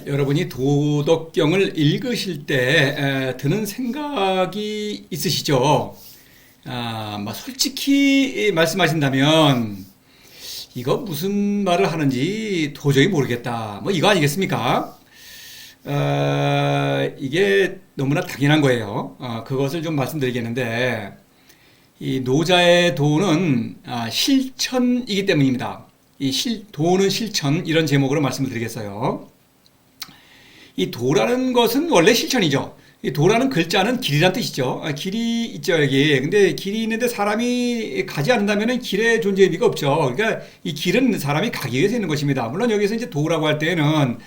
여러분이 도덕경을 읽으실 때 드는 생각이 있으시죠? 솔직히 말씀하신다면 이거 무슨 말을 하는지 도저히 모르겠다. 이거 아니겠습니까? 이게 너무나 당연한 거예요. 그것을 좀 말씀드리겠는데 이 노자의 도는 실천이기 때문입니다. 도는 실천 이런 제목으로 말씀을 드리겠어요. 이 도라는 것은 원래 실천이죠. 이 도라는 글자는 길이란 뜻이죠. 길이 있죠, 여기. 근데 길이 있는데 사람이 가지 않는다면 길의 존재 의미가 없죠. 그러니까 이 길은 사람이 가기 위해서 있는 것입니다. 물론 여기서 이제 도라고 할 때는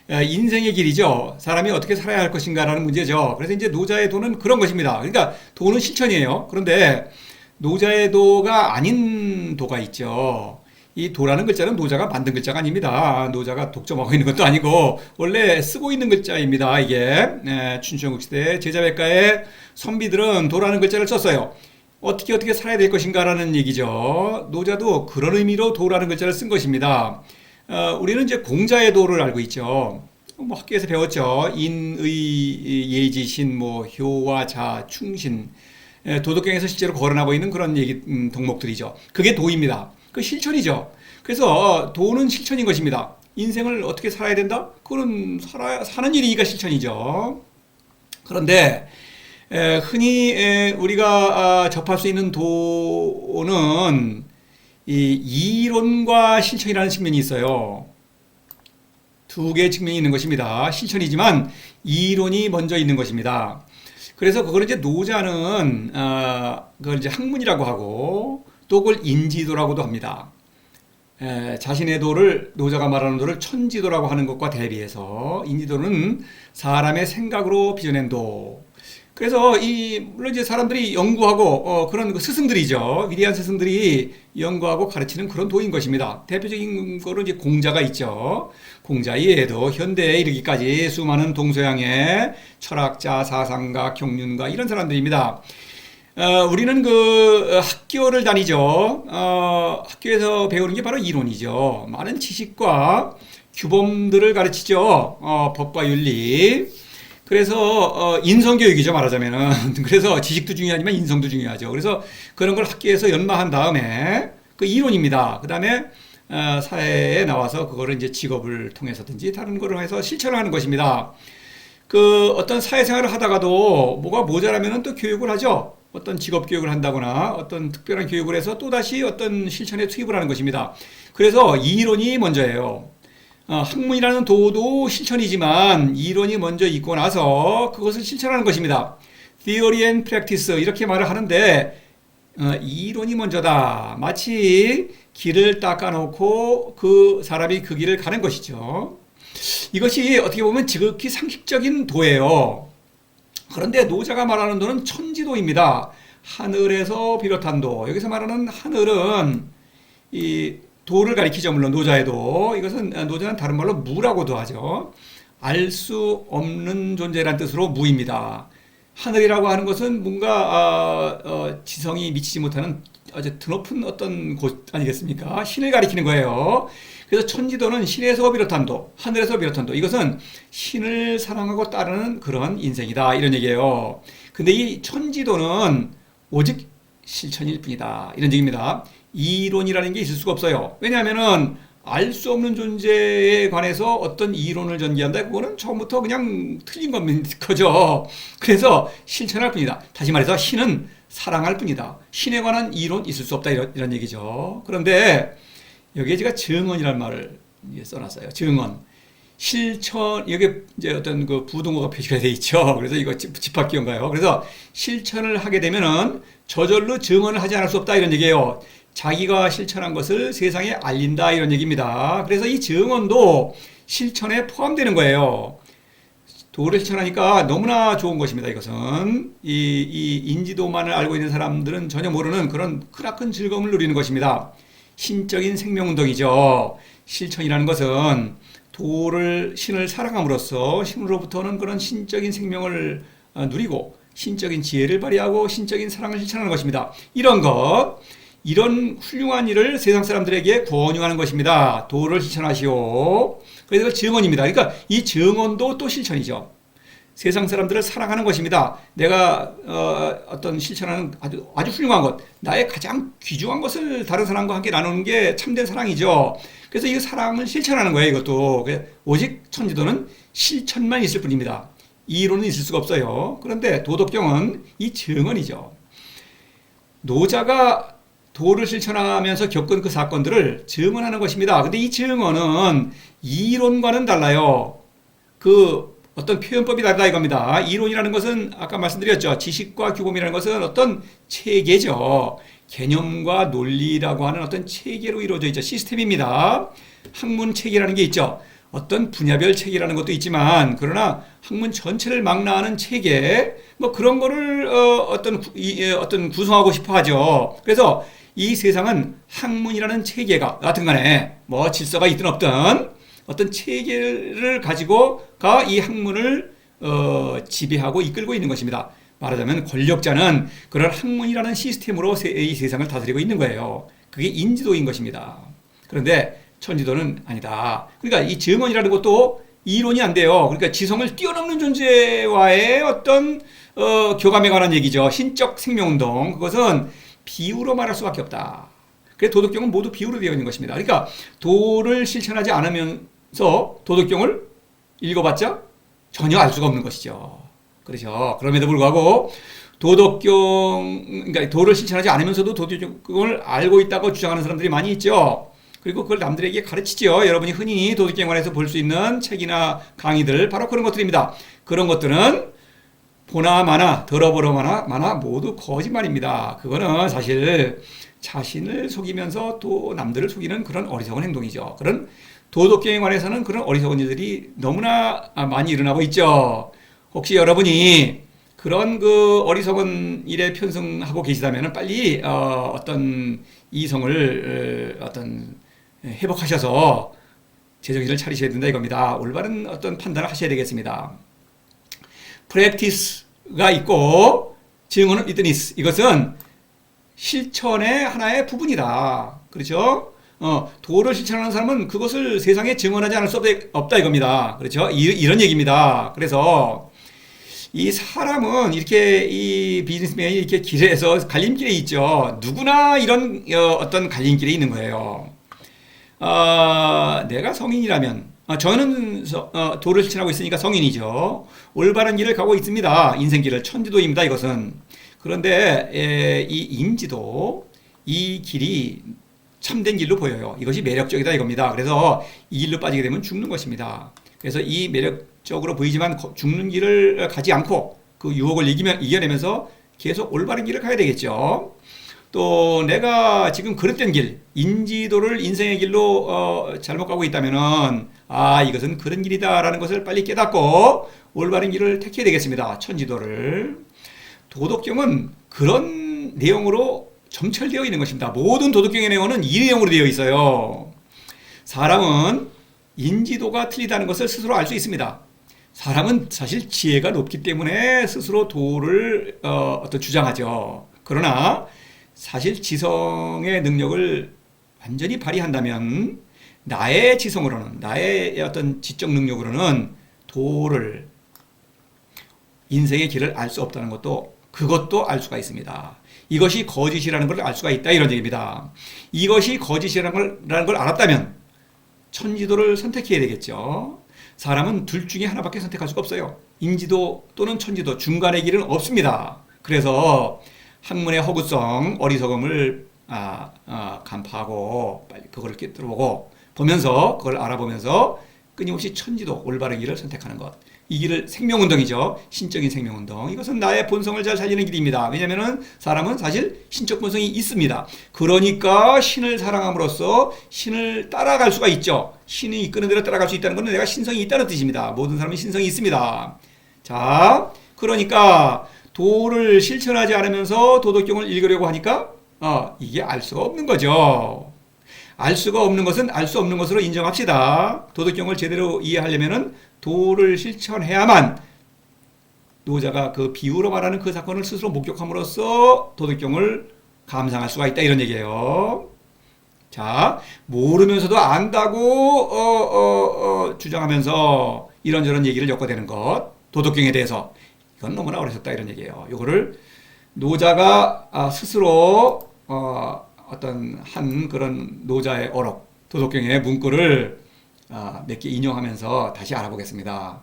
인생의 길이죠. 사람이 어떻게 살아야 할 것인가라는 문제죠. 그래서 이제 노자의 도는 그런 것입니다. 그러니까 도는 실천이에요. 그런데 노자의 도가 아닌 도가 있죠. 이 도라는 글자는 노자가 만든 글자가 아닙니다. 노자가 독점하고 있는 것도 아니고 원래 쓰고 있는 글자입니다. 이게 춘추전국 시대 제자백가의 선비들은 도라는 글자를 썼어요. 어떻게 살아야 될 것인가라는 얘기죠. 노자도 그런 의미로 도라는 글자를 쓴 것입니다. 우리는 이제 공자의 도를 알고 있죠. 학교에서 배웠죠. 인의 예지신 효와 자 충신 도덕경에서 실제로 거론하고 있는 그런 덕목들이죠. 그게 도입니다. 그 실천이죠. 그래서 도는 실천인 것입니다. 인생을 어떻게 살아야 된다? 그건 사는 일이니까 실천이죠. 그런데 흔히 우리가 접할 수 있는 도는 이 이론과 실천이라는 측면이 있어요. 두 개의 측면이 있는 것입니다. 실천이지만 이론이 먼저 있는 것입니다. 그래서 그걸 이제 노자는 그걸 이제 학문이라고 하고 또 그걸 인지도라고도 합니다. 자신의 도를 노자가 말하는 도를 천지도라고 하는 것과 대비해서 인지도는 사람의 생각으로 빚어낸 도. 그래서 물론 이제 사람들이 연구하고 그런 스승들이죠. 위대한 스승들이 연구하고 가르치는 그런 도인 것입니다. 대표적인 거로 이제 공자가 있죠. 공자 이외에도 현대에 이르기까지 수많은 동서양의 철학자, 사상가, 경륜가 이런 사람들입니다. 우리는 학교를 다니죠. 학교에서 배우는 게 바로 이론이죠. 많은 지식과 규범들을 가르치죠. 법과 윤리. 그래서 인성교육이죠, 말하자면은. 그래서 지식도 중요하지만 인성도 중요하죠. 그래서 그런 걸 학교에서 연마한 다음에 그 이론입니다. 그 다음에 사회에 나와서 그거를 이제 직업을 통해서든지 다른 거를 해서 실천을 하는 것입니다. 어떤 사회생활을 하다가도 뭐가 모자라면은 또 교육을 하죠. 어떤 직업 교육을 한다거나 어떤 특별한 교육을 해서 또다시 어떤 실천에 투입을 하는 것입니다. 그래서 이론이 먼저예요. 학문이라는 도도 실천이지만 이론이 먼저 있고 나서 그것을 실천하는 것입니다. Theory and practice 이렇게 말을 하는데 이론이 먼저다. 마치 길을 닦아놓고 그 사람이 그 길을 가는 것이죠. 이것이 어떻게 보면 지극히 상식적인 도예요. 그런데 노자가 말하는 도는 천지도입니다. 하늘에서 비롯한 도. 여기서 말하는 하늘은 이 도를 가리키죠. 물론 노자의 도. 이것은 노자는 다른 말로 무라고도 하죠. 알 수 없는 존재란 뜻으로 무입니다. 하늘이라고 하는 것은 뭔가 지성이 미치지 못하는 아주 드높은 어떤 곳 아니겠습니까? 신을 가리키는 거예요. 그래서 천지도는 신에서 비롯한 도, 하늘에서 비롯한 도. 이것은 신을 사랑하고 따르는 그런 인생이다. 이런 얘기예요. 근데 이 천지도는 오직 실천일 뿐이다. 이런 얘기입니다. 이론이라는 게 있을 수가 없어요. 왜냐하면은 알 수 없는 존재에 관해서 어떤 이론을 전개한다. 그거는 처음부터 그냥 틀린 거죠. 그래서 실천할 뿐이다. 다시 말해서 신은 사랑할 뿐이다. 신에 관한 이론 있을 수 없다. 이런 얘기죠. 그런데 여기에 제가 증언이라는 말을 써놨어요. 증언. 실천, 여기 이제 어떤 부동어가 표시가 되어 있죠. 그래서 이거 집합기호인가요? 그래서 실천을 하게 되면은 저절로 증언을 하지 않을 수 없다. 이런 얘기예요. 자기가 실천한 것을 세상에 알린다. 이런 얘기입니다. 그래서 이 증언도 실천에 포함되는 거예요. 도를 실천하니까 너무나 좋은 것입니다. 이것은 이 인지도만을 알고 있는 사람들은 전혀 모르는 그런 크나큰 즐거움을 누리는 것입니다. 신적인 생명운동이죠. 실천이라는 것은 신을 사랑함으로써 신으로부터는 그런 신적인 생명을 누리고 신적인 지혜를 발휘하고 신적인 사랑을 실천하는 것입니다. 이런 것 이런 훌륭한 일을 세상 사람들에게 권유하는 것입니다. 도를 실천하시오. 그래서 이걸 증언입니다. 그러니까 이 증언도 또 실천이죠. 세상 사람들을 사랑하는 것입니다. 내가 어떤 실천하는 아주 훌륭한 것, 나의 가장 귀중한 것을 다른 사람과 함께 나누는 게 참된 사랑이죠. 그래서 이 사랑을 실천하는 거예요. 이것도 오직 천지도는 실천만 있을 뿐입니다. 이론은 있을 수가 없어요. 그런데 도덕경은 이 증언이죠. 노자가 도를 실천하면서 겪은 그 사건들을 증언하는 것입니다. 근데 이 증언은 이론과는 달라요. 그 어떤 표현법이 다르다 이겁니다. 이론이라는 것은 아까 말씀드렸죠. 지식과 규범이라는 것은 어떤 체계죠. 개념과 논리라고 하는 어떤 체계로 이루어져 있죠. 시스템입니다. 학문 체계라는 게 있죠. 어떤 분야별 체계라는 것도 있지만 그러나 학문 전체를 망라하는 체계 뭐 그런 거를 어떤 구성하고 싶어 하죠. 그래서 이 세상은 학문이라는 체계가 여하튼 간에 뭐 질서가 있든 없든 어떤 체계를 가지고가 이 학문을 지배하고 이끌고 있는 것입니다. 말하자면 권력자는 그런 학문이라는 시스템으로 이 세상을 다스리고 있는 거예요. 그게 인지도인 것입니다. 그런데 천지도는 아니다. 그러니까 이 증언이라는 것도 이론이 안 돼요. 그러니까 지성을 뛰어넘는 존재와의 어떤 교감에 관한 얘기죠. 신적 생명운동. 그것은 비유로 말할 수밖에 없다. 그래서 도덕경은 모두 비유로 되어 있는 것입니다. 그러니까 도를 실천하지 않으면서 도덕경을 읽어봤자 전혀 알 수가 없는 것이죠. 그렇죠. 그럼에도 불구하고 그러니까 도를 실천하지 않으면서도 도덕경을 알고 있다고 주장하는 사람들이 많이 있죠. 그리고 그걸 남들에게 가르치죠. 여러분이 흔히 도덕경에 관해서 볼 수 있는 책이나 강의들 바로 그런 것들입니다. 그런 것들은 보나 마나 들어보나 마나 모두 거짓말입니다. 그거는 사실 자신을 속이면서 또 남들을 속이는 그런 어리석은 행동이죠. 그런 도덕경에 관해서는 그런 어리석은 일들이 너무나 많이 일어나고 있죠. 혹시 여러분이 그런 그 어리석은 일에 편승하고 계시다면 빨리 어떤 이성을 회복하셔서 제정신을 차리셔야 된다 이겁니다. 올바른 어떤 판단을 하셔야 되겠습니다. 프랙티스가 있고 증언은 있더니스. 이것은 실천의 하나의 부분이다. 그렇죠? 도를 실천하는 사람은 그것을 세상에 증언하지 않을 수 없다 이겁니다. 그렇죠? 이런 얘기입니다. 그래서 이 사람은 이렇게 이 비즈니스맨이 이렇게 길에서 갈림길에 있죠. 누구나 이런 어떤 갈림길에 있는 거예요. 내가 성인이라면 저는 도를 실천하고 있으니까 성인이죠. 올바른 길을 가고 있습니다. 인생길을 천지도입니다. 이것은. 그런데 이 인지도, 이 길이 참된 길로 보여요. 이것이 매력적이다 이겁니다. 그래서 이 길로 빠지게 되면 죽는 것입니다. 그래서 이 매력적으로 보이지만 죽는 길을 가지 않고 그 유혹을 이겨내면서 계속 올바른 길을 가야 되겠죠. 또 내가 지금 그릇된 길, 인지도를 인생의 길로 잘못 가고 있다면은 이것은 그런 길이다라는 것을 빨리 깨닫고 올바른 길을 택해야 되겠습니다. 천지도를. 도덕경은 그런 내용으로 점철되어 있는 것입니다. 모든 도덕경의 내용은 이 내용으로 되어 있어요. 사람은 인지도가 틀리다는 것을 스스로 알 수 있습니다. 사람은 사실 지혜가 높기 때문에 스스로 도를 주장하죠. 그러나 사실 지성의 능력을 완전히 발휘한다면 나의 지성으로는, 나의 어떤 지적 능력으로는 도를, 인생의 길을 알 수 없다는 것도 그것도 알 수가 있습니다. 이것이 거짓이라는 걸 알 수가 있다 이런 얘기입니다. 이것이 거짓이라는 걸 알았다면 천지도를 선택해야 되겠죠. 사람은 둘 중에 하나밖에 선택할 수가 없어요. 인지도 또는 천지도, 중간의 길은 없습니다. 그래서 학문의 허구성, 어리석음을 간파하고 빨리 그걸 깨뜨려보고 보면서 그걸 알아보면서 끊임없이 천지도, 올바른 길을 선택하는 것. 이 길을 생명운동이죠. 신적인 생명운동. 이것은 나의 본성을 잘 살리는 길입니다. 왜냐하면 사람은 사실 신적 본성이 있습니다. 그러니까 신을 사랑함으로써 신을 따라갈 수가 있죠. 신이 이끄는 대로 따라갈 수 있다는 것은 내가 신성이 있다는 뜻입니다. 모든 사람은 신성이 있습니다. 자, 그러니까 도를 실천하지 않으면서 도덕경을 읽으려고 하니까 이게 알 수가 없는 거죠. 알 수가 없는 것은 알 수 없는 것으로 인정합시다. 도덕경을 제대로 이해하려면은 도를 실천해야만 노자가 그 비유로 말하는 그 사건을 스스로 목격함으로써 도덕경을 감상할 수가 있다 이런 얘기예요. 자, 모르면서도 안다고 주장하면서 이런저런 얘기를 엮어대는 것, 도덕경에 대해서 이건 너무나 어리석다 이런 얘기예요. 이거를 노자가 스스로 어떤 한 그런 노자의 어록, 도덕경의 문구를 몇 개 인용하면서 다시 알아보겠습니다.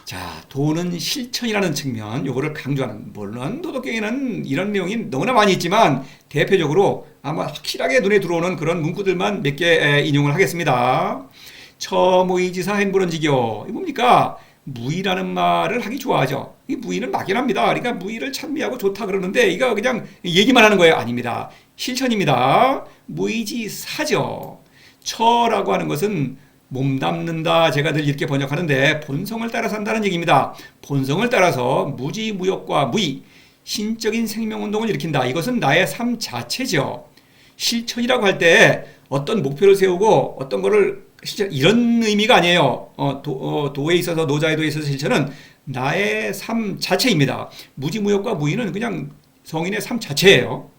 자, 도는 실천이라는 측면, 요거를 강조하는, 물론 도덕경에는 이런 내용이 너무나 많이 있지만 대표적으로 아마 확실하게 눈에 들어오는 그런 문구들만 몇 개 인용을 하겠습니다. 처무의지사 행불언지교, 이 뭡니까? 무의라는 말을 하기 좋아하죠. 이 무의는 막연합니다. 그러니까 무의를 찬미하고 좋다 그러는데 이거 그냥 얘기만 하는 거예요. 아닙니다. 실천입니다. 무의지사죠. 처라고 하는 것은 몸담는다. 제가 늘 이렇게 번역하는데 본성을 따라 산다는 얘기입니다. 본성을 따라서 무지무역과 무의, 신적인 생명운동을 일으킨다. 이것은 나의 삶 자체죠. 실천이라고 할 때 어떤 목표를 세우고 어떤 거를 실천, 이런 의미가 아니에요. 도에 있어서, 노자의 도에 있어서 실천은 나의 삶 자체입니다. 무지무역과 무의는 그냥 성인의 삶 자체예요.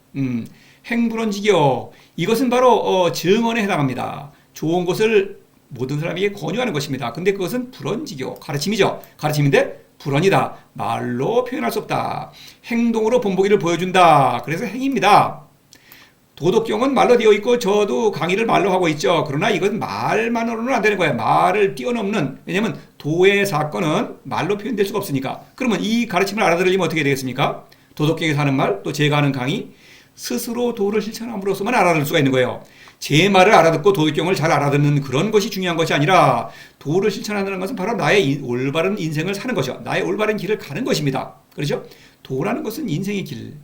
행불언지교, 이것은 바로 증언에 해당합니다. 좋은 것을 모든 사람에게 권유하는 것입니다. 근데 그것은 불언지교, 가르침이죠. 가르침인데 불언이다. 말로 표현할 수 없다. 행동으로 본보기를 보여준다. 그래서 행입니다. 도덕경은 말로 되어 있고 저도 강의를 말로 하고 있죠. 그러나 이건 말만으로는 안 되는 거예요. 말을 뛰어넘는, 왜냐하면 도의 사건은 말로 표현될 수가 없으니까. 그러면 이 가르침을 알아들으려면 어떻게 되겠습니까? 도덕경에서 하는 말, 또 제가 하는 강의, 스스로 도를 실천함으로써만 알아들을 수가 있는 거예요. 제 말을 알아듣고 도덕경을 잘 알아듣는 그런 것이 중요한 것이 아니라 도를 실천하는 것은 바로 나의 올바른 인생을 사는 것이죠. 나의 올바른 길을 가는 것입니다. 그렇죠? 도라는 것은 인생의 길,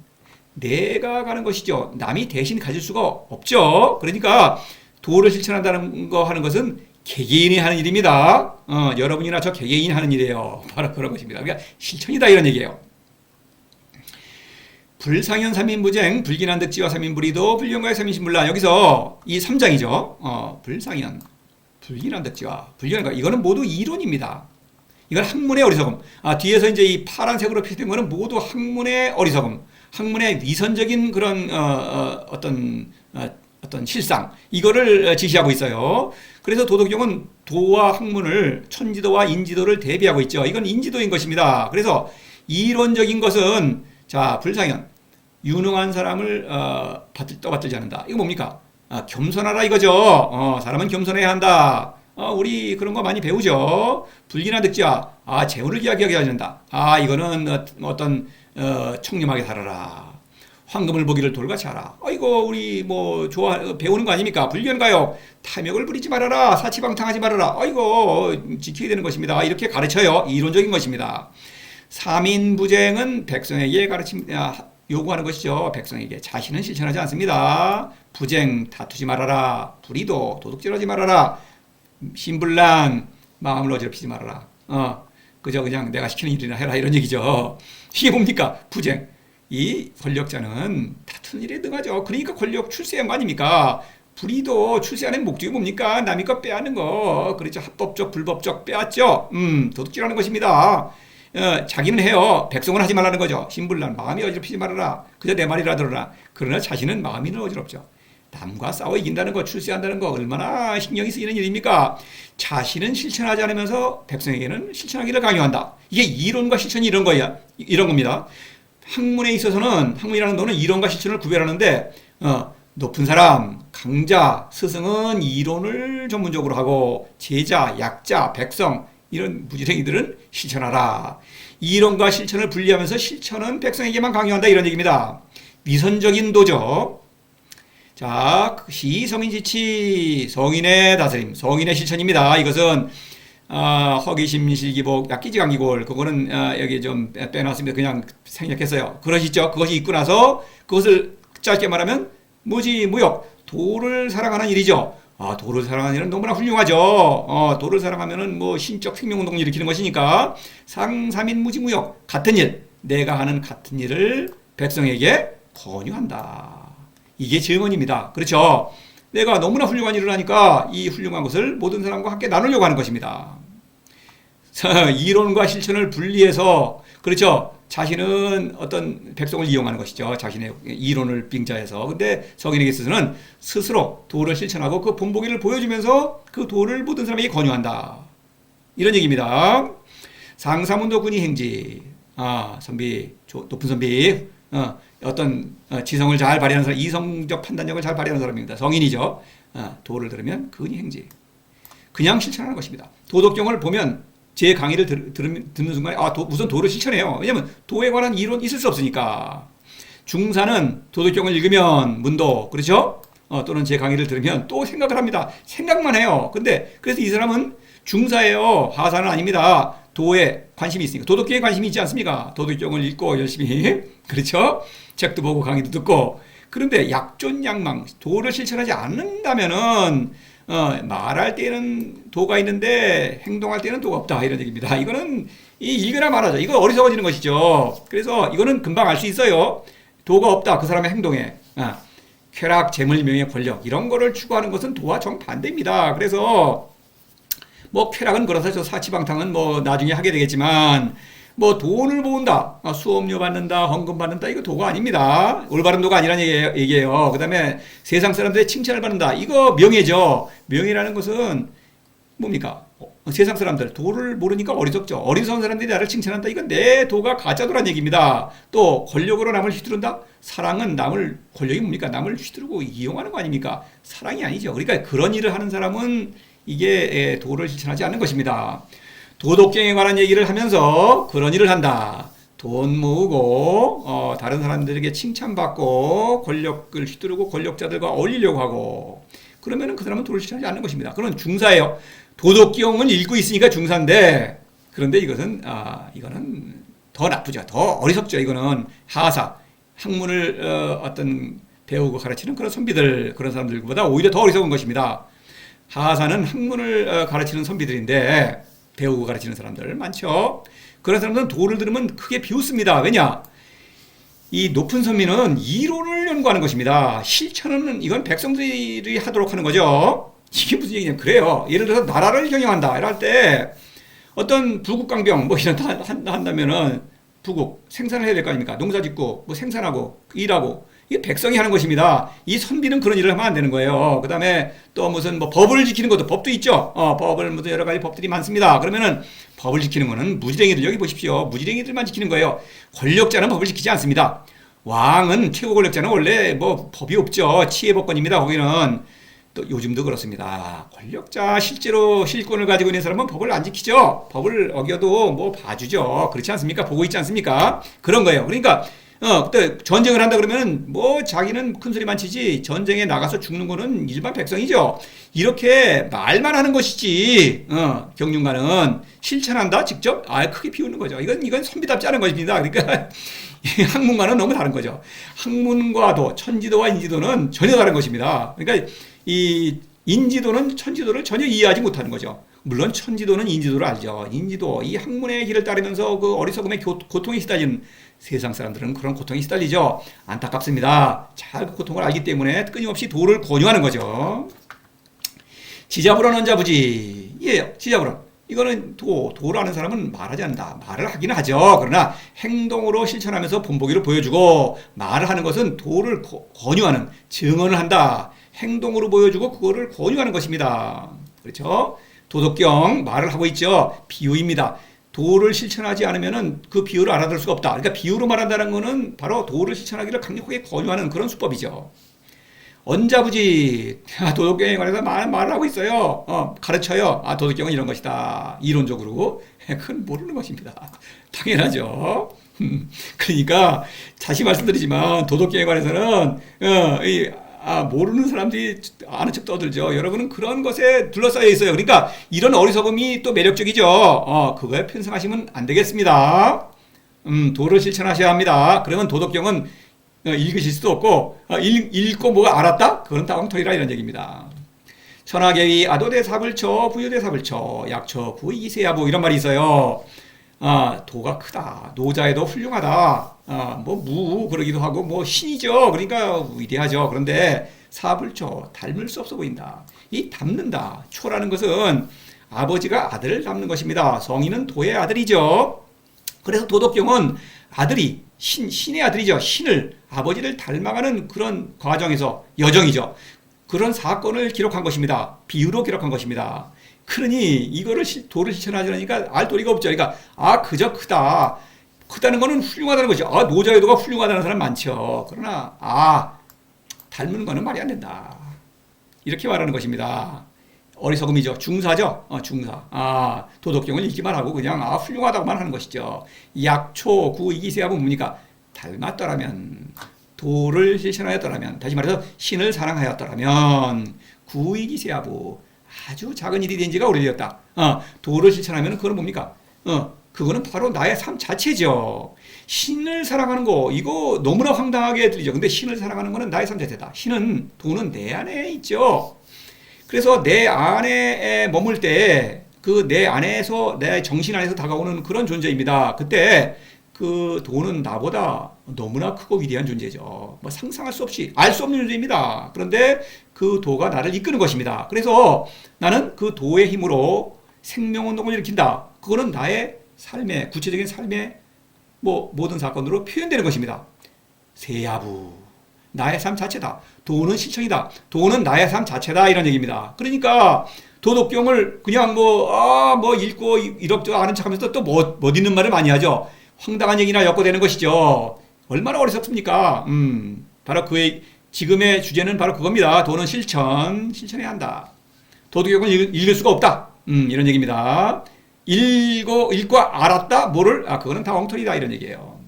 내가 가는 것이죠. 남이 대신 가질 수가 없죠. 그러니까 도를 실천한다는 거 하는 것은 개개인이 하는 일입니다. 여러분이나 저 개개인이 하는 일이에요. 바로 그런 것입니다. 그러니까 실천이다 이런 얘기예요. 불상현 삼인부쟁, 불기난득지와 삼인불이도, 불경과의 삼인신불란. 여기서 이 3장이죠. 불상현, 불기난득지와 불경과, 이거는 모두 이론입니다. 이건 학문의 어리석음. 뒤에서 이제 이 파란색으로 표시된 거는 모두 학문의 어리석음, 학문의 위선적인 그런 어떤 실상, 이거를 지시하고 있어요. 그래서 도덕경은 도와 학문을, 천지도와 인지도를 대비하고 있죠. 이건 인지도인 것입니다. 그래서 이론적인 것은, 자, 불상현, 유능한 사람을 떠받들지 않는다. 이거 뭡니까? 겸손하라 이거죠. 사람은 겸손해야 한다. 우리 그런 거 많이 배우죠. 불기난득지와, 재물을 기하게 하는다. 이거는 어떤 청렴하게 살아라. 황금을 보기를 돌같이 하라. 이거 우리 뭐 배우는 거 아닙니까? 불견가요. 탐욕을 부리지 말아라. 사치방탕하지 말아라. 이거 지켜야 되는 것입니다. 이렇게 가르쳐요. 이론적인 것입니다. 삼인부쟁은 백성에게 요구하는 것이죠. 백성에게. 자신은 실천하지 않습니다. 부쟁, 다투지 말아라. 불의도, 도둑질하지 말아라. 신불난, 마음을 어지럽히지 말아라. 그저 그냥 내가 시키는 일이나 해라 이런 얘기죠. 이게 뭡니까? 부쟁. 이 권력자는 다투는 일에 능하죠. 그러니까 권력 출세한 거 아닙니까? 불의도 출세하는 목적이 뭡니까? 남의 거 빼앗는 거. 그렇죠. 합법적, 불법적 빼앗죠. 도둑질하는 것입니다. 자기는 해요. 백성은 하지 말라는 거죠. 신불난, 마음이 어지럽히지 말아라. 그저 내 말이라 들어라. 그러나 자신은 마음이 어지럽죠. 남과 싸워 이긴다는 거, 출세한다는 거 얼마나 신경이 쓰이는 일입니까? 자신은 실천하지 않으면서 백성에게는 실천하기를 강요한다. 이게 이론과 실천이 이런 거야. 이런 겁니다. 학문에 있어서는, 학문이라는 거는 이론과 실천을 구별하는데, 높은 사람, 강자, 스승은 이론을 전문적으로 하고, 제자, 약자, 백성, 이런 무지랭이들은 실천하라. 이론과 실천을 분리하면서 실천은 백성에게만 강요한다 이런 얘기입니다. 위선적인 도죠. 자, 시성인지치, 성인의 다스림, 성인의 실천입니다. 이것은 허기심, 실기복, 약기지강기골, 그거는 여기 좀 빼놨습니다. 그냥 생략했어요. 그러시죠. 그것이 있고 나서 그것을 짧게 말하면 무지무역, 도를 사랑하는 일이죠. 도를 사랑하는 일은 너무나 훌륭하죠. 도를 사랑하면은 뭐 신적 생명운동을 일으키는 것이니까 상삼인 무지무역, 같은 일, 내가 하는 같은 일을 백성에게 권유한다. 이게 증언입니다. 그렇죠? 내가 너무나 훌륭한 일을 하니까 이 훌륭한 것을 모든 사람과 함께 나누려고 하는 것입니다. 이론과 실천을 분리해서, 그렇죠. 자신은 어떤 백성을 이용하는 것이죠. 자신의 이론을 빙자해서. 근데 성인에게서는 스스로 도를 실천하고 그 본보기를 보여주면서 그 도를 모든 사람에게 권유한다. 이런 얘기입니다. 상사문도 군이 행지. 선비, 높은 선비. 어떤 지성을 잘 발휘하는 사람, 이성적 판단력을 잘 발휘하는 사람입니다. 성인이죠. 도를 들으면 근이 행지. 그냥 실천하는 것입니다. 도덕경을 보면 제 강의를 듣는 순간에 우선 도를 실천해요. 왜냐하면 도에 관한 이론 있을 수 없으니까. 중사는 도덕경을 읽으면 문도, 그렇죠? 또는 제 강의를 들으면 또 생각을 합니다. 생각만 해요. 근데 그래서 이 사람은 중사예요. 하사는 아닙니다. 도에 관심이 있으니까. 도덕경에 관심이 있지 않습니까? 도덕경을 읽고 열심히, 그렇죠? 책도 보고 강의도 듣고. 그런데 약존양망, 도를 실천하지 않는다면은 말할 때는 도가 있는데 행동할 때는 도가 없다, 이런 얘기입니다. 이거는 읽으나 말하자. 이거 어리석어지는 것이죠. 그래서 이거는 금방 알 수 있어요. 도가 없다, 그 사람의 행동에. 쾌락, 재물, 명예, 권력 이런 거를 추구하는 것은 도와 정반대입니다. 그래서 뭐 쾌락은 그렇다, 저 사치방탕은 뭐 나중에 하게 되겠지만, 뭐 돈을 모은다, 수업료 받는다, 헌금 받는다, 이거 도가 아닙니다. 올바른 도가 아니라는 얘기예요. 그 다음에 세상 사람들의 칭찬을 받는다, 이거 명예죠. 명예라는 것은 뭡니까? 세상 사람들 도를 모르니까 어리석죠. 어리석은 사람들이 나를 칭찬한다, 이건 내 도가 가짜도란 얘기입니다. 또 권력으로 남을 휘두른다. 사랑은 권력이 뭡니까? 남을 휘두르고 이용하는 거 아닙니까? 사랑이 아니죠. 그러니까 그런 일을 하는 사람은 이게 도를 실천하지 않는 것입니다. 도덕경에 관한 얘기를 하면서 그런 일을 한다. 돈 모으고 다른 사람들에게 칭찬받고 권력을 휘두르고 권력자들과 어울리려고 하고, 그러면 그 사람은 도를 실천하지 않는 것입니다. 그건 중사예요. 도덕경을 읽고 있으니까 중사인데, 그런데 이거는 더 나쁘죠. 더 어리석죠. 이거는 하사, 학문을 어떤 배우고 가르치는 그런 선비들, 그런 사람들보다 오히려 더 어리석은 것입니다. 하사는 학문을 가르치는 선비들인데, 배우고 가르치는 사람들 많죠. 그런 사람들은 도를 들으면 크게 비웃습니다. 왜냐? 이 높은 선비는 이론을 연구하는 것입니다. 실천은 이건 백성들이 하도록 하는 거죠. 이게 무슨 얘기냐면 그래요. 예를 들어서 나라를 경영한다 이럴 때 어떤 부국강병 뭐 이런 한다면은 부국 생산을 해야 될 거 아닙니까? 농사 짓고 뭐 생산하고 일하고, 이게 백성이 하는 것입니다. 이 선비는 그런 일을 하면 안 되는 거예요. 그 다음에 또 무슨 뭐 법을 지키는 것도 법도 있죠. 법을 무슨 여러 가지 법들이 많습니다. 그러면은 법을 지키는 거는 무지랭이들, 여기 보십시오. 무지랭이들만 지키는 거예요. 권력자는 법을 지키지 않습니다. 왕은, 최고 권력자는 원래 뭐 법이 없죠. 치해법권입니다. 거기는. 또 요즘도 그렇습니다. 권력자, 실제로 실권을 가지고 있는 사람은 법을 안 지키죠. 법을 어겨도 뭐 봐주죠. 그렇지 않습니까? 보고 있지 않습니까? 그런 거예요. 그러니까 그때 전쟁을 한다 그러면 뭐 자기는 큰 소리만 치지 전쟁에 나가서 죽는 거는 일반 백성이죠. 이렇게 말만 하는 것이지, 경륜가는 실천한다 직접 크게 비우는 거죠. 이건 선비답지 않은 것입니다. 그러니까 학문과는 너무 다른 거죠. 학문과도 천지도와 인지도는 전혀 다른 것입니다. 그러니까 이 인지도는 천지도를 전혀 이해하지 못하는 거죠. 물론 천지도는 인지도를 알죠. 인지도, 이 학문의 길을 따르면서 그 어리석음의 고통에 시달리는 세상 사람들은 그런 고통에 시달리죠. 안타깝습니다. 잘 그 고통을 알기 때문에 끊임없이 도를 권유하는 거죠. 지자불언 언자부지. 예, 지자불언. 이거는 도라는 사람은 말하지 않는다. 말을 하기는 하죠. 그러나 행동으로 실천하면서 본보기를 보여주고, 말을 하는 것은 도를 권유하는, 증언을 한다. 행동으로 보여주고 그거를 권유하는 것입니다. 그렇죠? 도덕경 말을 하고 있죠. 비유입니다. 도를 실천하지 않으면 그 비유를 알아들을 수가 없다. 그러니까 비유로 말한다는 것은 바로 도를 실천하기를 강력하게 권유하는 그런 수법이죠. 언자부지. 도덕경에 관해서 말을 하고 있어요. 가르쳐요. 도덕경은 이런 것이다. 이론적으로. 그건 모르는 것입니다. 당연하죠. 그러니까 다시 말씀드리지만 도덕경에 관해서는 모르는 사람들이 아는 척 떠들죠. 여러분은 그런 것에 둘러싸여 있어요. 그러니까 이런 어리석음이 또 매력적이죠. 그거에 편승하시면 안 되겠습니다. 도를 실천하셔야 합니다. 그러면 도덕경은 읽으실 수도 없고, 읽고 뭐가 알았다? 그건 따엉터리라, 이런 얘기입니다. 천하계위 아도대사불처 부유대사불처 약처 부이세야부, 이런 말이 있어요. 도가 크다. 노자에도 훌륭하다. 그러기도 하고, 신이죠. 그러니까 위대하죠. 그런데 사불처, 닮을 수 없어 보인다. 이 닮는다. 초라는 것은 아버지가 아들을 닮는 것입니다. 성인은 도의 아들이죠. 그래서 도덕경은 아들이 신의 아들이죠. 신을 아버지를 닮아가는 그런 과정에서 여정이죠. 그런 사건을 기록한 것입니다. 비유로 기록한 것입니다. 그러니 이거를 도를 실천하지 않으니까 알 도리가 없죠. 그러니까 그저 크다. 크다는 거는 훌륭하다는 거죠. 노자의 도가 훌륭하다는 사람 많죠. 그러나 닮은 거는 말이 안 된다. 이렇게 말하는 것입니다. 어리석음이죠. 중사죠. 중사. 도덕경을 읽기만 하고 그냥 훌륭하다고만 하는 것이죠. 약초 구이기세하고 뭡니까? 닮았더라면, 도를 실천하였더라면, 다시 말해서 신을 사랑하였더라면, 구이기세하고 아주 작은 일이 된 지가 오래되었다. 도를 실천하면 그건 뭡니까? 그거는 바로 나의 삶 자체죠. 신을 사랑하는 거, 이거 너무나 황당하게 들리죠. 근데 신을 사랑하는 거는 나의 삶 자체다. 신은, 도는 내 안에 있죠. 그래서 내 안에 머물 때, 그 내 안에서, 내 정신 안에서 다가오는 그런 존재입니다. 그때 그 도는 나보다 너무나 크고 위대한 존재죠. 뭐 상상할 수 없이, 알 수 없는 존재입니다. 그런데 그 도가 나를 이끄는 것입니다. 그래서 나는 그 도의 힘으로 생명운동을 일으킨다. 그거는 나의 삶의, 구체적인 삶의 모든 사건으로 표현되는 것입니다. 세야부. 나의 삶 자체다. 도는 실천이다. 도는 나의 삶 자체다. 이런 얘기입니다. 그러니까 도덕경을 그냥 읽고 이럭저럭 아는 척 하면서 또 못 있는 말을 많이 하죠. 황당한 얘기나 엮어대는 것이죠. 얼마나 어리석습니까? 바로 지금의 주제는 바로 그겁니다. 도는 실천해야 한다. 도덕경을 읽을 수가 없다. 이런 얘기입니다. 읽고 알았다? 뭐를? 그거는 다 엉터리다. 이런 얘기예요.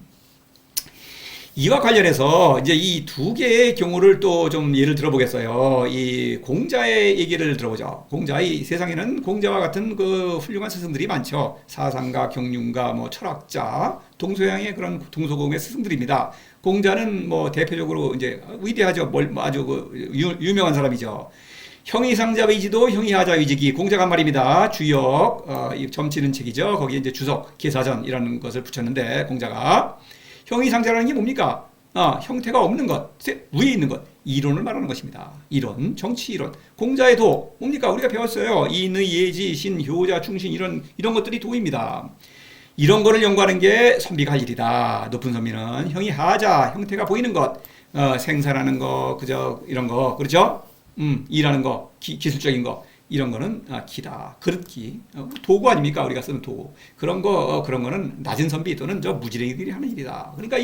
이와 관련해서 이제 이 두 개의 경우를 또 좀 예를 들어보겠어요. 이 공자의 얘기를 들어보죠. 이 세상에는 공자와 같은 그 훌륭한 스승들이 많죠. 사상가, 경륜가, 철학자, 동서양의 그런 동서고금의 스승들입니다. 공자는 대표적으로 이제 위대하죠. 아주 유명한 사람이죠. 형이상자위지도 형이하자위직이 공자가 말입니다. 주역, 점치는 책이죠. 거기에 이제 주석, 계사전이라는 것을 붙였는데 공자가 형이상자라는 게 뭡니까? 형태가 없는 것, 위에 있는 것, 이론을 말하는 것입니다. 이론, 정치 이론. 공자의 도, 뭡니까? 우리가 배웠어요. 인의, 예지, 신, 효자, 충신, 이런 것들이 도입니다. 이런 거를 연구하는 게 선비가 할 일이다. 높은 선비는 형이 하자, 형태가 보이는 것, 생산하는 거, 이런 거, 그렇죠? 일하는 거, 기술적인 거. 이런 거는 기다. 그릇기. 도구 아닙니까? 우리가 쓰는 도구. 그런 거는 낮은 선비 또는 무지랭이들이 하는 일이다. 그러니까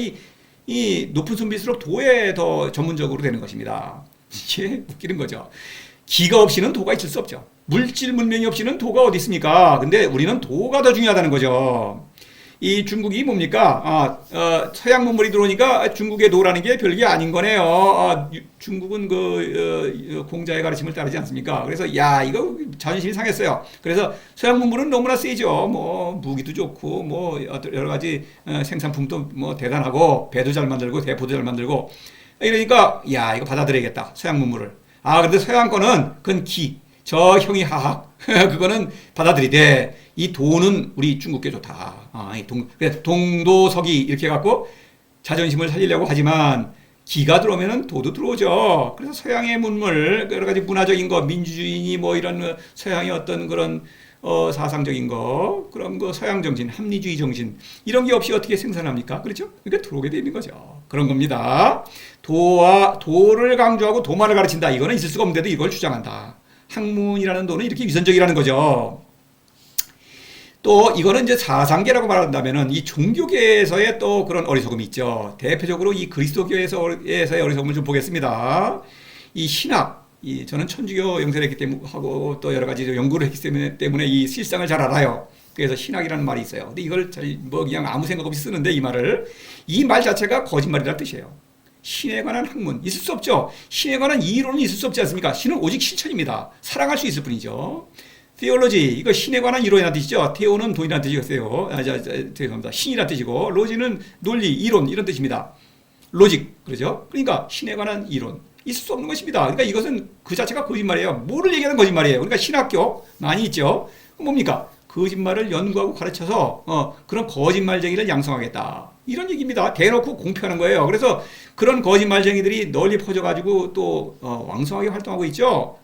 이 높은 선비일수록 도에 더 전문적으로 되는 것입니다. 이게 웃기는 거죠. 기가 없이는 도가 있을 수 없죠. 물질 문명이 없이는 도가 어디 있습니까? 근데 우리는 도가 더 중요하다는 거죠. 이 중국이 뭡니까? 서양 문물이 들어오니까 중국의 도라는 게 별게 아닌 거네요. 중국은 공자의 가르침을 따르지 않습니까? 그래서 이거 자존심이 상했어요. 그래서 서양 문물은 너무나 세죠. 무기도 좋고 여러 가지 생산품도 대단하고 배도 잘 만들고 대포도 잘 만들고 이러니까 이거 받아들여야겠다. 서양 문물을. 근데 서양 거는 그건 저 형이 하학 그거는 받아들이되 이 도는 우리 중국계 좋다. 동도서기 이렇게 해갖고 자존심을 살리려고 하지만 기가 들어오면은 도도 들어오죠. 그래서 서양의 문물 여러 가지 문화적인 거 민주주의니 이런 서양의 어떤 그런 사상적인 거 그런 거 서양 정신 합리주의 정신 이런 게 없이 어떻게 생산합니까? 그렇죠? 그러니까 들어오게 되는 거죠. 그런 겁니다. 도를 강조하고 도만을 가르친다. 이거는 있을 수가 없는데도 이걸 주장한다. 학문이라는 도는 이렇게 위선적이라는 거죠. 또 이거는 이제 사상계라고 말한다면은 이 종교계에서의 또 그런 어리석음이 있죠. 대표적으로 이 그리스도교에서의 어리석음을 좀 보겠습니다. 이 신학, 저는 천주교 영세를 했기 때문에 하고 또 여러 가지 연구를 했기 때문에 이 실상을 잘 알아요. 그래서 신학이라는 말이 있어요. 근데 이걸 그냥 아무 생각 없이 쓰는데 이 말 자체가 거짓말이라는 뜻이에요. 신에 관한 학문 있을 수 없죠. 신에 관한 이론은 있을 수 없지 않습니까? 신은 오직 실천입니다. 사랑할 수 있을 뿐이죠. theology 이거 신에 관한 이론이라는 뜻이죠. theo는 돈이라는 뜻이겠어요. 죄송합니다. 신이라는 뜻이고 로지는 논리, 이론 이런 뜻입니다. 로직 그렇죠? 그러니까 신에 관한 이론 있을 수 없는 것입니다. 그러니까 이것은 그 자체가 거짓말이에요. 뭐를 얘기하는 거짓말이에요. 그러니까 신학교 많이 있죠. 뭡니까? 거짓말을 연구하고 가르쳐서 그런 거짓말쟁이를 양성하겠다. 이런 얘기입니다. 대놓고 공표하는 거예요. 그래서 그런 거짓말쟁이들이 널리 퍼져가지고 또 왕성하게 활동하고 있죠.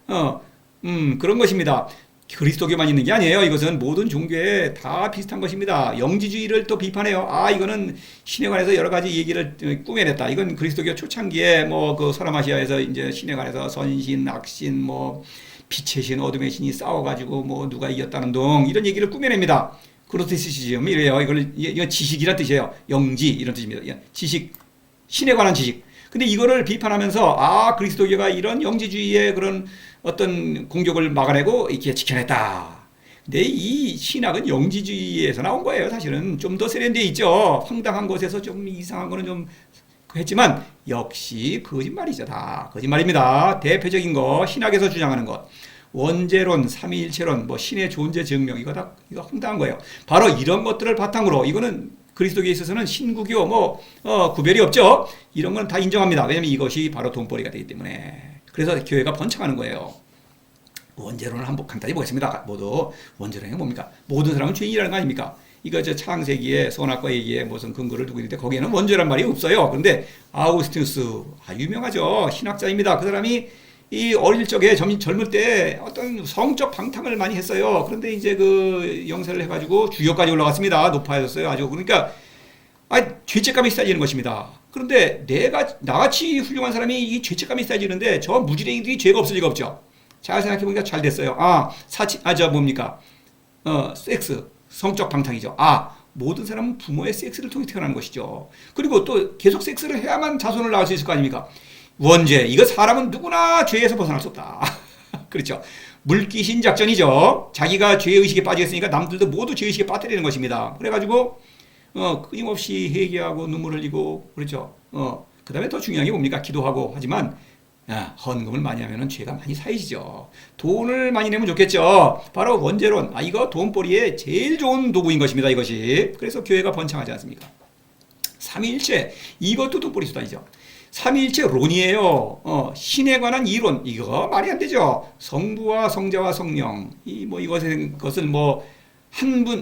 그런 것입니다. 그리스도교만 있는 게 아니에요. 이것은 모든 종교에 다 비슷한 것입니다. 영지주의를 또 비판해요. 아, 이거는 신에 관해서 여러 가지 얘기를 꾸며냈다. 이건 그리스도교 초창기에 뭐 그 서남아시아에서 이제 신에 관해서 선신, 악신, 뭐 빛의 신, 어둠의 신이 싸워가지고 뭐 누가 이겼다는 둥 이런 얘기를 꾸며냅니다. 그노스티시즘 이래요. 이건 지식이란 뜻이에요. 영지 이런 뜻입니다. 지식, 신에 관한 지식. 근데 이거를 비판하면서 아, 그리스도교가 이런 영지주의의 그런 어떤 공격을 막아내고 이렇게 지켜냈다. 근데 이 신학은 영지주의에서 나온 거예요. 사실은 좀 더 세련되어 있죠. 황당한 것에서 좀 이상한 거는 좀 했지만 역시 거짓말이죠. 다 거짓말입니다. 대표적인 거 신학에서 주장하는 것. 원죄론, 삼위일체론, 뭐 신의 존재 증명 이거 황당한 거예요. 바로 이런 것들을 바탕으로 이거는 그리스도교에 있어서는 신구교 구별이 없죠. 이런 건 다 인정합니다. 왜냐하면 이것이 바로 돈벌이가 되기 때문에. 그래서 교회가 번창하는 거예요. 원죄론을 한번 간단히 보겠습니다. 모두 원죄론이 뭡니까? 모든 사람은 죄인이라는 거 아닙니까? 이거 저 창세기에 선악과 얘기에 무슨 근거를 두고 있는데 거기에는 원죄란 말이 없어요. 그런데 아우구스티누스 유명하죠. 신학자입니다. 그 사람이 이 어릴 적에 젊을 때 어떤 성적 방탕을 많이 했어요. 그런데 이제 그 영세를 해가지고 주교까지 올라갔습니다. 높아졌어요. 아주 그러니까 죄책감이 쌓이는 것입니다. 그런데 나같이 훌륭한 사람이 이 죄책감이 쌓이는데 저 무지랭이들이 죄가 없을 리가 없죠. 잘 생각해보니까 잘 됐어요. 섹스, 성적 방탕이죠. 모든 사람은 부모의 섹스를 통해 태어나는 것이죠. 그리고 또 계속 섹스를 해야만 자손을 낳을 수 있을 거 아닙니까? 원죄, 이거 사람은 누구나 죄에서 벗어날 수 없다. 그렇죠. 물귀신 작전이죠. 자기가 죄의식에 빠지겠으니까 남들도 모두 죄의식에 빠뜨리는 것입니다. 그래가지고 끊임없이 회개하고 눈물 흘리고 그렇죠. 그 다음에 더 중요한 게 뭡니까? 기도하고 하지만 헌금을 많이 하면은 죄가 많이 쌓이죠. 돈을 많이 내면 좋겠죠. 바로 원죄론. 이거 돈벌이에 제일 좋은 도구인 것입니다. 이것이. 그래서 교회가 번창하지 않습니까? 삼위일체. 이것도 돈벌이 수단이죠. 삼위일체론이에요. 신에 관한 이론. 이거 말이 안 되죠. 성부와 성자와 성령. 이것을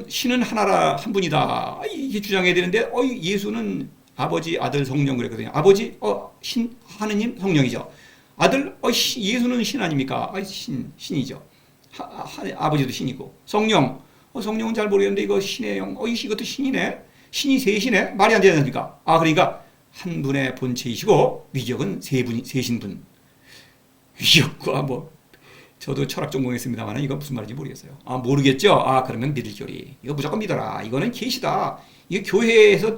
신은 하나라 한 분이다. 이게 주장해야 되는데 예수는 아버지, 아들, 성령 그랬거든요. 아버지, 신, 하느님, 성령이죠. 아들, 예수는 신 아닙니까? 신이죠. 아버지도 신이고. 성령, 성령은 잘 모르겠는데 이거 신의 영, 이것도 신이네. 신이 셋이네. 말이 안 되지 않습니까? 그러니까 한 분의 본체이시고 위격은 세신분. 위격과 저도 철학 전공했습니다만 이건 무슨 말인지 모르겠어요. 모르겠죠? 그러면 믿을 교리. 이거 무조건 믿어라. 이거는 계시다. 이거 교회에서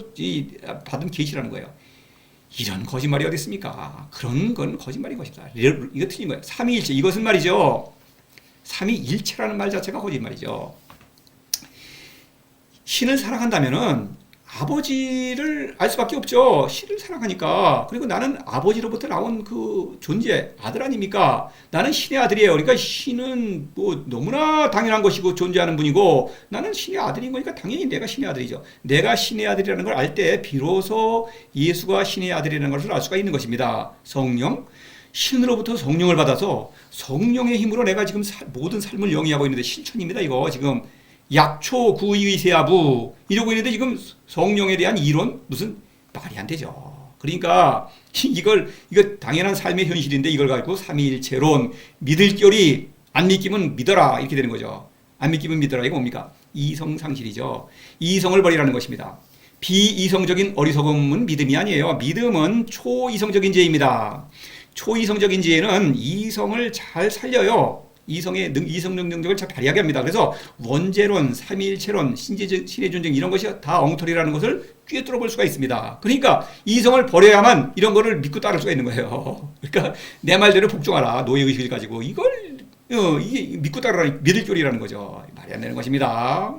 받은 계시라는 거예요. 이런 거짓말이 어디 있습니까? 그런 건 거짓말인 것입니다. 이거 틀린 거예요. 삼위일체. 이것은 말이죠. 삼위일체라는 말 자체가 거짓말이죠. 신을 사랑한다면은 아버지를 알 수밖에 없죠. 신을 사랑하니까. 그리고 나는 아버지로부터 나온 그 존재, 아들 아닙니까? 나는 신의 아들이에요. 그러니까 신은 너무나 당연한 것이고 존재하는 분이고 나는 신의 아들인 거니까 당연히 내가 신의 아들이죠. 내가 신의 아들이라는 걸 알 때 비로소 예수가 신의 아들이라는 것을 알 수가 있는 것입니다. 성령, 신으로부터 성령을 받아서 성령의 힘으로 내가 지금 모든 삶을 영위하고 있는데 실천입니다. 이거 지금. 약초 구의세아부 이러고 있는데 지금 성령에 대한 이론 무슨 말이 안 되죠. 그러니까 이거 당연한 삶의 현실인데 이걸 가지고 삼위일체론 믿을 결이 안 믿기면 믿어라 이렇게 되는 거죠. 안 믿기면 믿어라 이거 뭡니까? 이성상실이죠. 이성을 버리라는 것입니다. 비이성적인 어리석음은 믿음이 아니에요. 믿음은 초이성적인 죄입니다. 초이성적인 죄는 이성을 잘 살려요. 이성 능력을 잘 발휘하게 합니다. 그래서 원죄론, 삼위일체론, 신의 존재 이런 것이 다 엉터리라는 것을 꿰뚫어 볼 수가 있습니다. 그러니까 이성을 버려야만 이런 거를 믿고 따를 수가 있는 거예요. 그러니까 내 말대로 복종하라. 노예의식을 가지고 이걸 이게 믿고 따르라. 믿을 교리라는 거죠. 말이 안 되는 것입니다.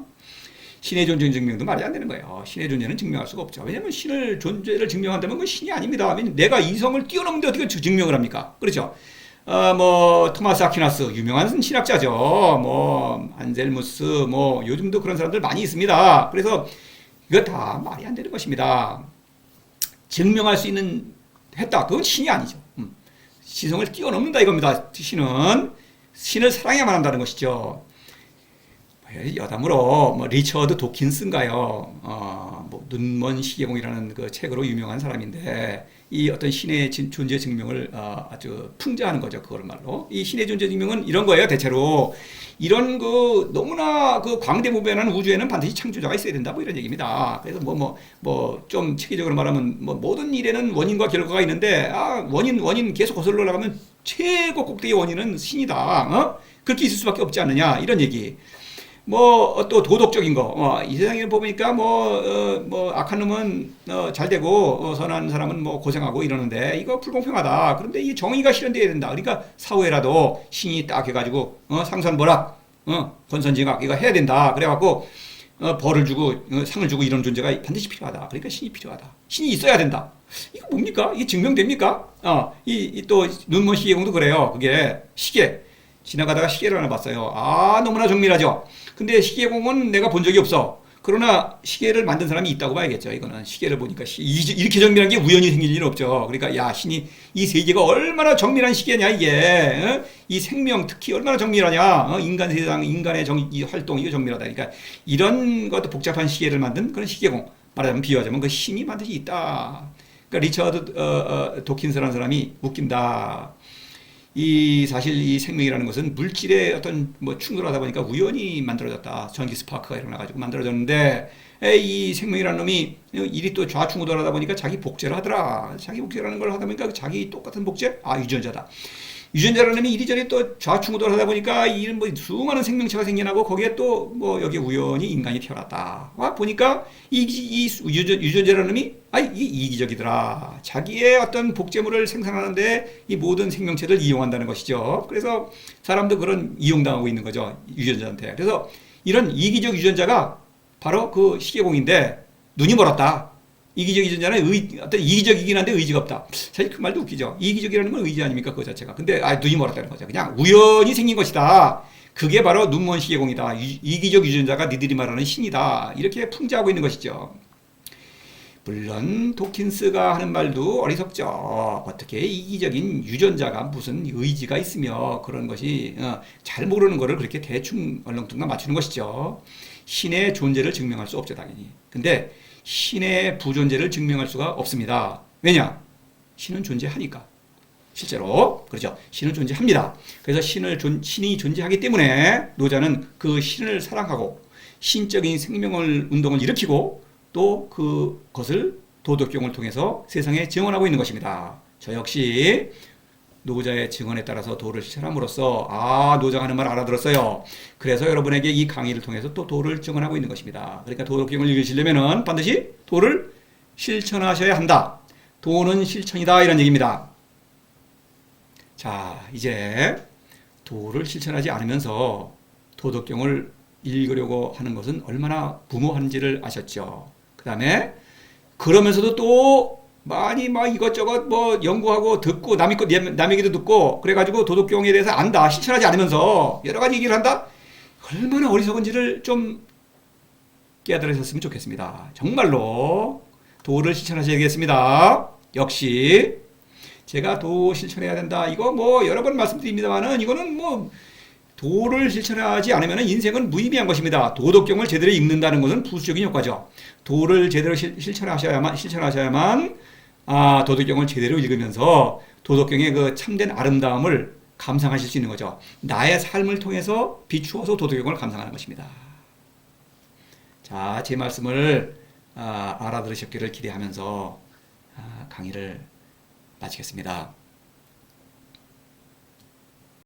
신의 존재 증명도 말이 안 되는 거예요. 신의 존재는 증명할 수가 없죠. 왜냐하면 신을 존재를 증명한다면 그건 신이 아닙니다. 내가 이성을 뛰어넘는데 어떻게 증명을 합니까? 그렇죠. 토마스 아퀴나스 유명한 신학자죠. 안셀무스 요즘도 그런 사람들 많이 있습니다. 그래서 이거 다 말이 안 되는 것입니다. 증명할 수 있는 했다. 그건 신이 아니죠. 시성을 뛰어넘는다 이겁니다. 신을 사랑해야만 한다는 것이죠. 여담으로 리처드 도킨스인가요? 눈먼 시계공이라는 그 책으로 유명한 사람인데 이 어떤 신의 존재 증명을 아주 풍자하는 거죠. 그걸 말로. 이 신의 존재 증명은 이런 거예요. 대체로 이런 그 너무나 그 광대무변한 우주에는 반드시 창조자가 있어야 된다. 뭐 이런 얘기입니다. 그래서 좀 체계적으로 말하면 뭐 모든 일에는 원인과 결과가 있는데 원인 계속 거슬러 나가면 최고 꼭대기 원인은 신이다. 그렇게 있을 수밖에 없지 않느냐. 이런 얘기. 또 도덕적인 거. 이 세상에 보니까 악한 놈은 잘 되고 선한 사람은 뭐 고생하고 이러는데 이거 불공평하다. 그런데 이 정의가 실현돼야 된다. 그러니까 사후에라도 신이 딱 해가지고 상선벌악, 권선징악 이거 해야 된다. 그래갖고 벌을 주고 상을 주고 이런 존재가 반드시 필요하다. 그러니까 신이 필요하다. 신이 있어야 된다. 이거 뭡니까? 이게 증명됩니까? 또 눈먼 시계공도 그래요. 그게 시계. 지나가다가 시계를 하나 봤어요. 너무나 정밀하죠. 근데 시계공은 내가 본 적이 없어. 그러나 시계를 만든 사람이 있다고 봐야겠죠. 이거는 시계를 보니까 이렇게 정밀한 게 우연히 생길 일은 없죠. 그러니까 신이 이 세계가 얼마나 정밀한 시계냐 이게. 이 생명 특히 얼마나 정밀하냐. 인간 세상 인간의 이 활동 이거 정밀하다. 그러니까 이런 것도 복잡한 시계를 만든 그런 시계공. 말하자면 비유하자면 그 신이 반드시 있다. 그러니까 리처드 도킨스라는 사람이 웃긴다. 사실 이 생명이라는 것은 물질의 어떤 충돌하다 보니까 우연히 만들어졌다. 전기 스파크가 일어나가지고 만들어졌는데, 이 생명이라는 놈이 일이 또 좌충우돌하다 보니까 자기 복제를 하더라. 자기 복제라는 걸 하다 보니까 자기 똑같은 복제? 유전자다. 유전자라는 놈이 이리저리 또 좌충우돌하다 보니까 이런 수많은 생명체가 생겨나고 거기에 또 여기에 우연히 인간이 태어났다. 보니까 이 유전자라는 놈이 이게 이기적이더라. 자기의 어떤 복제물을 생산하는데 이 모든 생명체를 이용한다는 것이죠. 그래서 사람도 그런 이용당하고 있는 거죠. 유전자한테. 그래서 이런 이기적 유전자가 바로 그 시계공인데 눈이 멀었다. 이기적 유전자는 어떤 이기적이긴 한데 의지가 없다. 사실 그 말도 웃기죠. 이기적이라는 건 의지 아닙니까? 그 자체가. 근데 눈이 멀었다는 거죠. 그냥 우연히 생긴 것이다. 그게 바로 눈먼 시계공이다. 이기적 유전자가 니들이 말하는 신이다. 이렇게 풍자하고 있는 것이죠. 물론 도킨스가 하는 말도 어리석죠. 어떻게 이기적인 유전자가 무슨 의지가 있으며 그런 것이 잘 모르는 거를 그렇게 대충 얼렁뚱땅 맞추는 것이죠. 신의 존재를 증명할 수 없죠, 당연히. 근데 신의 부존재를 증명할 수가 없습니다. 왜냐? 신은 존재하니까. 실제로 그렇죠. 신은 존재합니다. 그래서 신이 존재하기 때문에 노자는 그 신을 사랑하고 신적인 생명을 운동을 일으키고 또 그것을 도덕경을 통해서 세상에 증언하고 있는 것입니다. 저 역시 노자의 증언에 따라서 도를 실천함으로써 노자가 하는 말 알아들었어요. 그래서 여러분에게 이 강의를 통해서 또 도를 증언하고 있는 것입니다. 그러니까 도덕경을 읽으시려면 반드시 도를 실천하셔야 한다. 도는 실천이다 이런 얘기입니다. 자, 이제 도를 실천하지 않으면서 도덕경을 읽으려고 하는 것은 얼마나 무모한지를 아셨죠. 그 다음에 그러면서도 또 많이 이것저것 연구하고 듣고 남의 얘기도 듣고 그래가지고 도덕경에 대해서 안다. 실천하지 않으면서 여러 가지 얘기를 한다. 얼마나 어리석은지를 좀 깨달으셨으면 좋겠습니다. 정말로 도를 실천하셔야겠습니다. 역시 제가 도 실천해야 된다. 이거 여러 번 말씀드립니다만은 이거는 도를 실천하지 않으면 인생은 무의미한 것입니다. 도덕경을 제대로 읽는다는 것은 부수적인 효과죠. 도를 제대로 실천하셔야만 도덕경을 제대로 읽으면서 도덕경의 그 참된 아름다움을 감상하실 수 있는 거죠. 나의 삶을 통해서 비추어서 도덕경을 감상하는 것입니다. 자, 제 말씀을 알아들으셨기를 기대하면서 강의를 마치겠습니다.